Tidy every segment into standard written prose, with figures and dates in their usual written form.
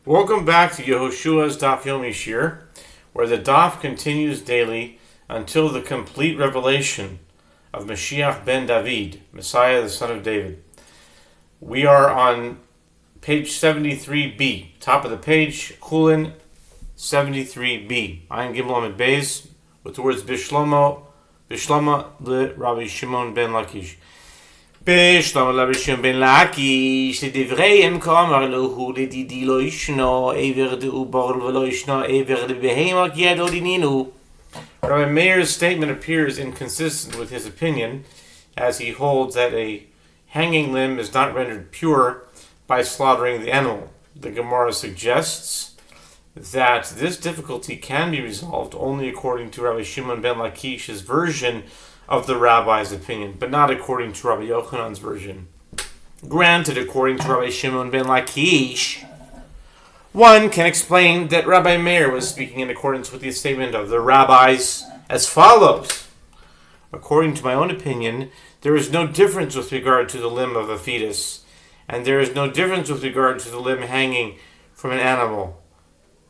Welcome back to Yehoshua's Daf Yomi Shiur, where the Daf continues daily until the complete revelation of Mashiach ben David, Messiah the son of David. We are on page 73b, top of the page, Chullin 73b. Ayin Gimel Amid Beis, with the words Bishlama le Rabbi Shimon ben Lakish. Bishlama le Rabbi Shimon ben Lakish, לדבריהם כאמר לו לדידי לא ישנו, עבר דעובר ולא ישנו, עבר דבהמה כי ידו דיננו. Rabbi Meir's statement appears inconsistent with his opinion, as he holds that a hanging limb is not rendered pure by slaughtering the animal. The Gemara suggests that this difficulty can be resolved only according to Rabbi Shimon ben Lakish's version of the rabbi's opinion, but not according to Rabbi Yochanan's version. Granted, according to Rabbi Shimon ben Lakish, one can explain that Rabbi Meir was speaking in accordance with the statement of the rabbis as follows. According to my own opinion, there is no difference with regard to the limb of a fetus, and there is no difference with regard to the limb hanging from an animal.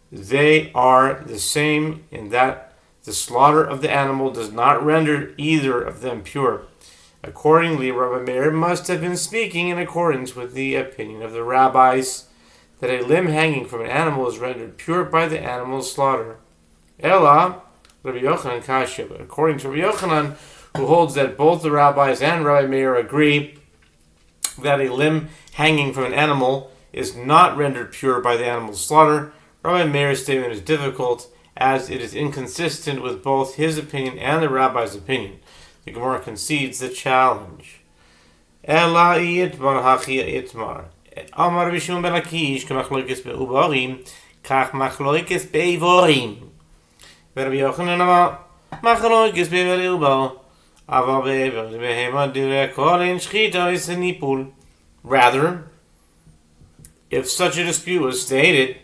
They are the same in that the slaughter of the animal does not render either of them pure. Accordingly, Rabbi Meir must have been speaking in accordance with the opinion of the rabbis that a limb hanging from an animal is rendered pure by the animal's slaughter. Ella, Rabbi Yochanan Kashya. But according to Rabbi Yochanan, who holds that both the rabbis and Rabbi Meir agree that a limb hanging from an animal is not rendered pure by the animal's slaughter, Rabbi Meir's statement is difficult, as it is inconsistent with both his opinion and the rabbi's opinion. The Gemara concedes the challenge. Ela itmar hachia itmar. Amar Rabbi Shimon ben Lakish k'machloikes be'ubarim, kach machloikes be'ivorim. Rabbi Yochanan amar machloikes be'ubar, aval be'ehema divrei kol ein shchita v'senipul. Rather, if such a dispute was stated,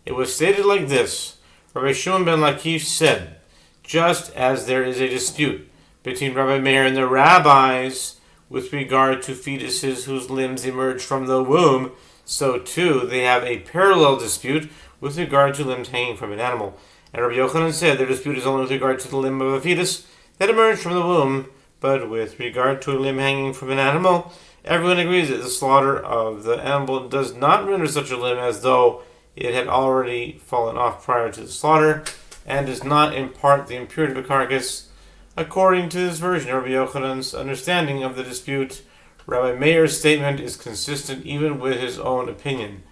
it was stated like this. Rabbi Shimon ben Lakish said, just as there is a dispute between Rabbi Meir and the rabbis with regard to fetuses whose limbs emerge from the womb, so too they have a parallel dispute with regard to limbs hanging from an animal. And Rabbi Yochanan said their dispute is only with regard to the limb of a fetus that emerged from the womb, but with regard to a limb hanging from an animal, everyone agrees that the slaughter of the animal does not render such a limb as though it had already fallen off prior to the slaughter, and does not impart the impurity of a carcass. According to this version of Rabbi Yochanan's understanding of the dispute, Rabbi Meir's statement is consistent even with his own opinion.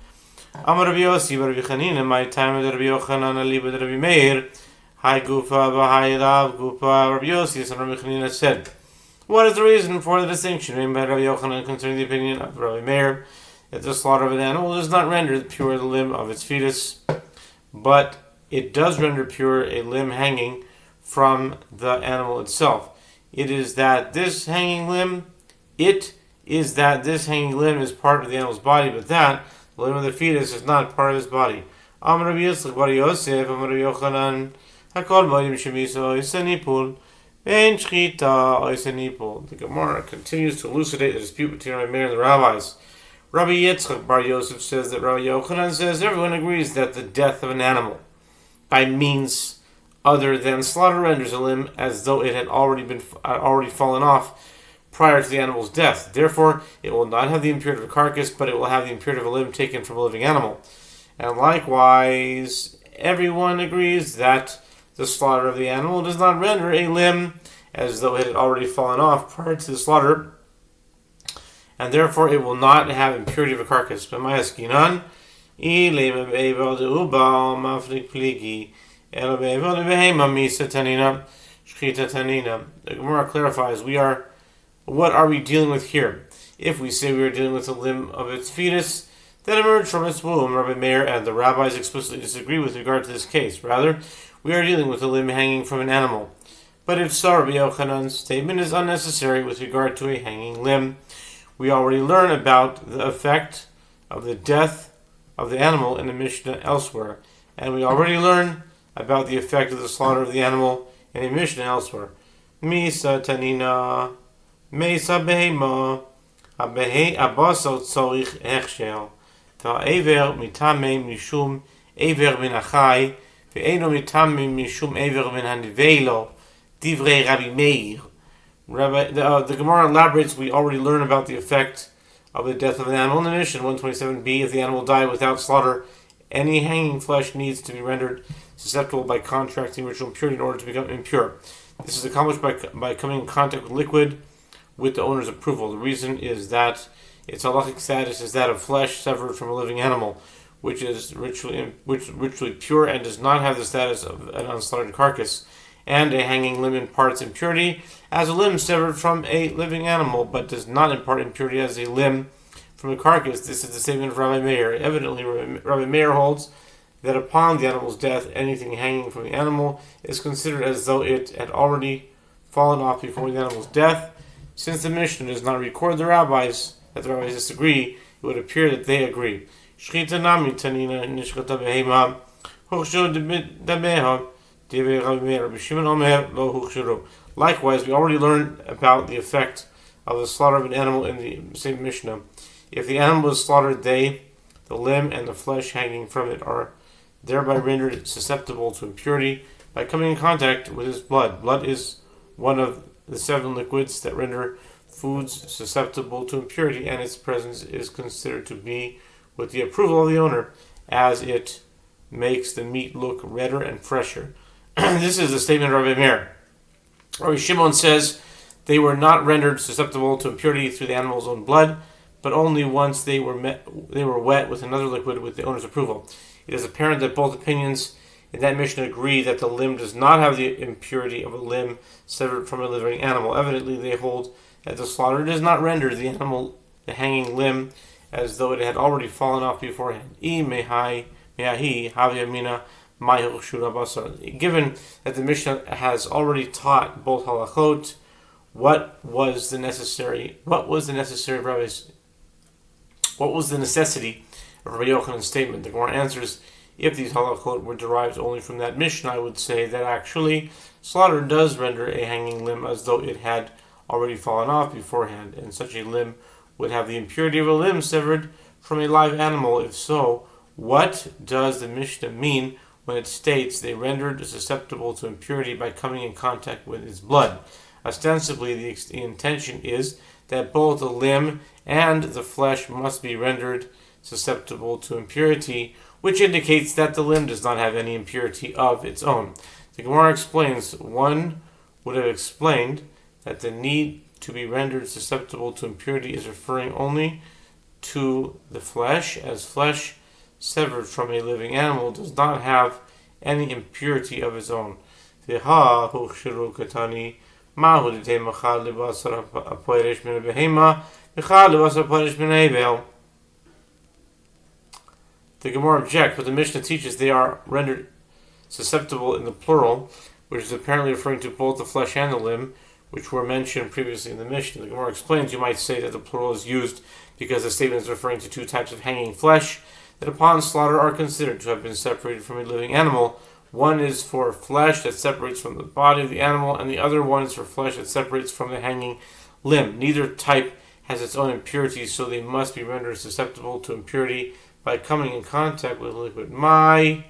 Amar Rabbi Yossi Rabbi Chanina, my time with Rabbi Yochanan aliba Rabbi Meir, Hai Gufa Bahai Rav Gufa. Rabbi Yossi and Rabbi Chanina said, what is the reason for the distinction made by Rabbi Yochanan concerning the opinion of Rabbi Meir that the slaughter of an animal does not render pure the limb of its fetus, but it does render pure a limb hanging from the animal itself? It is that this hanging limb is part of the animal's body, but that the limb of the fetus is not part of his body. Amar Rabbi Yitzchak bar Yosef, Amar Rabbi Yochanan, Hakol Moedim Shemiso Isenipul, Ein Shchita Isenipul. The Gemara continues to elucidate the dispute between Rabbi Meir and the rabbis. Rabbi Yitzchak bar Yosef says that Rabbi Yochanan says everyone agrees that the death of an animal by means other than slaughter renders a limb as though it had already fallen off prior to the animal's death. Therefore, it will not have the impurity of a carcass, but it will have the impurity of a limb taken from a living animal. And likewise, everyone agrees that the slaughter of the animal does not render a limb as though it had already fallen off prior to the slaughter, and therefore it will not have impurity of a carcass. But my askinan, the Gemara clarifies, what are we dealing with here? If we say we are dealing with the limb of its fetus that emerged from its womb, Rabbi Meir and the rabbis explicitly disagree with regard to this case. Rather, we are dealing with a limb hanging from an animal. But if so, Rabbi Yochanan's statement is unnecessary with regard to a hanging limb. We already learn about the effect of the death of the animal in the Mishnah elsewhere, and we already learn about the effect of the slaughter of the animal in a Mishnah elsewhere. Misa tanina, mesa behema, abaso tzorich hechshel. והעבר מטמא משום עבר מן החי, ואינו מטמא משום עבר מן הנבלה, divrei Rabbi Meir. The Gemara elaborates, we already learned about the effect of the death of an animal in the Mishnah 127b. If the animal died without slaughter, any hanging flesh needs to be rendered susceptible by contracting ritual impurity in order to become impure. This is accomplished by coming in contact with liquid with the owner's approval. The reason is that its halachic status is that of flesh severed from a living animal, which is ritually pure and does not have the status of an unslaughtered carcass, and a hanging limb imparts impurity as a limb severed from a living animal, but does not impart impurity as a limb from a carcass. This is the statement of Rabbi Meir. Evidently, Rabbi Meir holds that upon the animal's death, anything hanging from the animal is considered as though it had already fallen off before the animal's death. Since the Mishnah does not record the rabbis disagree, it would appear that they agree. Likewise, we already learned about the effect of the slaughter of an animal in the same Mishnah. If the animal is slaughtered, the limb and the flesh hanging from it are thereby rendered susceptible to impurity by coming in contact with his blood. Blood is one of the 7 liquids that render foods susceptible to impurity, and its presence is considered to be with the approval of the owner, as it makes the meat look redder and fresher. This is the statement of Rabbi Meir. Rabbi Shimon says they were not rendered susceptible to impurity through the animal's own blood, but only once they were wet with another liquid with the owner's approval. It is apparent that both opinions in that Mishnah agree that the limb does not have the impurity of a limb severed from a living animal. Evidently, they hold that the slaughter does not render the hanging limb as though it had already fallen off beforehand. Given that the Mishnah has already taught both halachot, what was the necessity of Rabbi Yochanan's statement? The Gemara answers, if these halachot were derived only from that Mishnah, I would say that actually slaughter does render a hanging limb as though it had already fallen off beforehand, and such a limb would have the impurity of a limb severed from a live animal. If so, what does the Mishnah mean when it states they rendered susceptible to impurity by coming in contact with its blood? Ostensibly, the intention is that both the limb and the flesh must be rendered susceptible to impurity, which indicates that the limb does not have any impurity of its own. The Gemara explains, one would have explained that the need to be rendered susceptible to impurity is referring only to the flesh, as flesh severed from a living animal does not have any impurity of its own. The Gemara objects, but the Mishnah teaches they are rendered susceptible in the plural, which is apparently referring to both the flesh and the limb, which were mentioned previously in the Mishnah. The Gemara explains, you might say that the plural is used because the statement is referring to 2 types of hanging flesh that upon slaughter are considered to have been separated from a living animal. One is for flesh that separates from the body of the animal, and the other one is for flesh that separates from the hanging limb. Neither type has its own impurities, so they must be rendered susceptible to impurity by coming in contact with liquid. The Gemara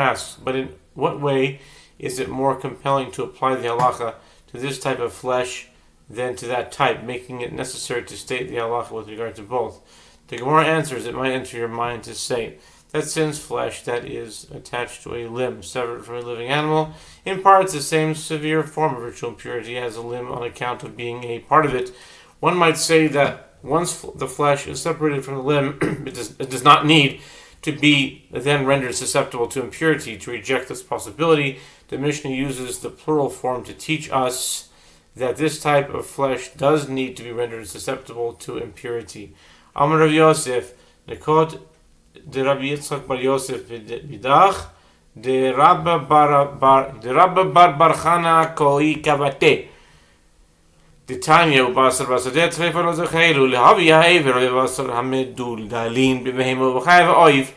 asks, but in what way is it more compelling to apply the halacha to this type of flesh than to that type, making it necessary to state the halacha with regard to both? The Gemara answers, it might enter your mind to say that since flesh that is attached to a limb severed from a living animal imparts the same severe form of ritual impurity as a limb on account of being a part of it, one might say that once the flesh is separated from the limb, it does not need to be then rendered susceptible to impurity. To reject this possibility, the Mishnah uses the plural form to teach us that this type of flesh does need to be rendered susceptible to impurity. Amar Rav Yosef, Nekot de Rabbi Yitzchak bar Yosef bidach, de Rabba bar Chana koi kavate. The Tanya Basar Basadet Trefalo Zakhelu, Lehavia Ever, Basar Hamedul, Dalin, Bibehemo, Haiva Oiv.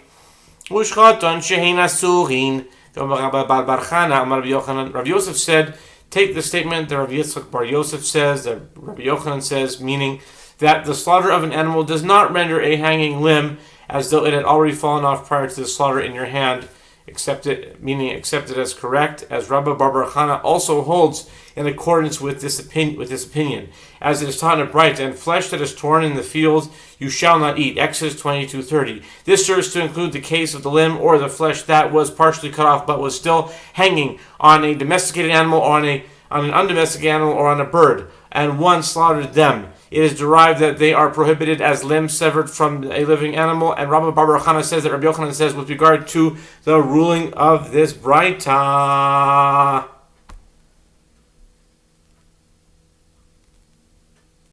Ushchaton shehein asurin. Rabbi Yosef said, take the statement that Rabbi Yitzchak bar Yosef says, that Rabbi Yochanan says, meaning that the slaughter of an animal does not render a hanging limb as though it had already fallen off prior to the slaughter in your hand, accept it as correct, as Rabbi Bar Chana also holds in accordance with this opinion, as it is taught in a bright, and flesh that is torn in the field you shall not eat. Exodus 22:30. This serves to include the case of the limb or the flesh that was partially cut off but was still hanging on a domesticated animal or on an undomesticated animal or on a bird, and one slaughtered them. It is derived that they are prohibited as limbs severed from a living animal, and Rabbi Bar Chana says that Rabbi Yochanan says with regard to the ruling of this Braita.